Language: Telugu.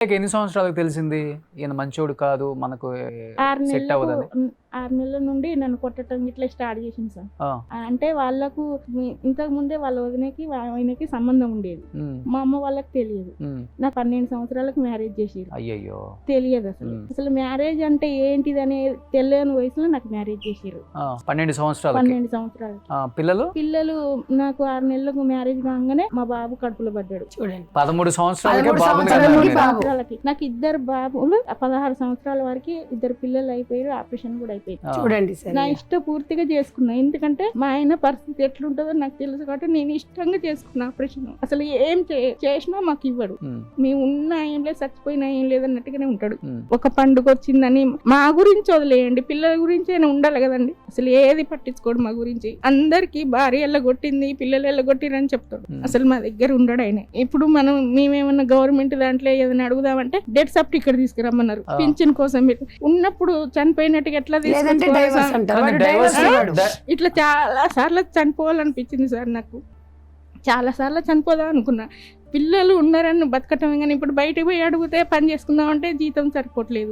ఎన్ని సంవత్సరాలకు తెలిసింది ఈయన మంచోడు కాదు, మనకు 6 సెట్ అవ్వదని? 6 నెలల నుండి నన్ను కొట్టడం ఇట్లా స్టార్ట్ చేసింది సార్. ఆ, అంటే వాళ్ళకు ఇంతకు ముందే వాళ్ళ వదినకి ఆయనకి సంబంధం ఉండేది. ఉమ్, మా అమ్మ వాళ్ళకి తెలియదు. ఉమ్. నాకు 12 సంవత్సరాలకు మ్యారేజ్ చేసారు. అయ్యయ్యో. తెలియదు అసలు. అసలు మ్యారేజ్ అంటే ఏంటిది అనే తెలియని వయసులో నాకు మ్యారేజ్ చేసారు. 12 సంవత్సరాలు. 12 సంవత్సరాలు. పిల్లలు నాకు 6 నెలలకు మ్యారేజ్ కాగానే మా బాబు కడుపులో పడ్డాడు. చూడండి 13 సంవత్సరాలకే 13 బాబుని సంవత్సరాల కన్నారు నుండి మీరు. బాబు. సంవత్సరాలకి నాకు 2 బాబులు. 16 సంవత్సరాల వరకు 2 పిల్లలు అయిపోయారు. ఆపరేషన్ కూడా అయిపోయింది. ఆ, చూడండి సార్. నా ఇష్ట పూర్తిగా చేసుకున్నా. ఎందుకంటే మా ఆయన పరిస్థితి ఎట్లుంటుందో నాకు తెలుసు కాబట్టి నేను ఇష్టంగా చేసుకున్నా ఆపరేషన్. అసలు ఏం చేసినా మాకు ఇవ్వడు. ఉమ్, మేము ఉన్నా ఏం లేదు, చచ్చిపోయినా ఏం లేదన్నట్టుగానే ఉంటాడు. ఉమ్. ఒక పండుగ వచ్చిందని మా గురించి వదిలేయండి, పిల్లల గురించి అయినా ఉండాలి కదండి. అసలు ఏది పట్టించుకోడు మా గురించి. అందరికి భార్య ఎల్లగొట్టింది, పిల్లలు ఎల్లగొట్టిరని చెప్తాడు. అసలు మా దగ్గర ఉండడు ఆయన. ఇప్పుడు మేమేమన్నా గవర్నమెంట్ దాంట్లో ఏదైనా అడుగుదామంటే డెత్ సర్టిఫికేట్ తీసుకురమ్మన్నారు. పింఛన్ కోసం ఉన్నప్పుడు చనిపోయినట్టుగా ఎట్లా లేదంటే డైవర్స్ తీసుకుంటారు? అంటారు. వాడు కానీ డైవర్స్ డైవర్స్ అన్నాడు. ఇట్లా చాలా సార్లు చనిపోవాలనిపించింది సార్ నాకు. చాలా సార్లు చనిపోదాం అనుకున్నా. పిల్లలు ఉన్నారని బతకటం. కానీ ఇప్పుడు బయటకు పోయి అడిగితే పని చేసుకుందామంటే జీతం సరిపోవట్లేదు.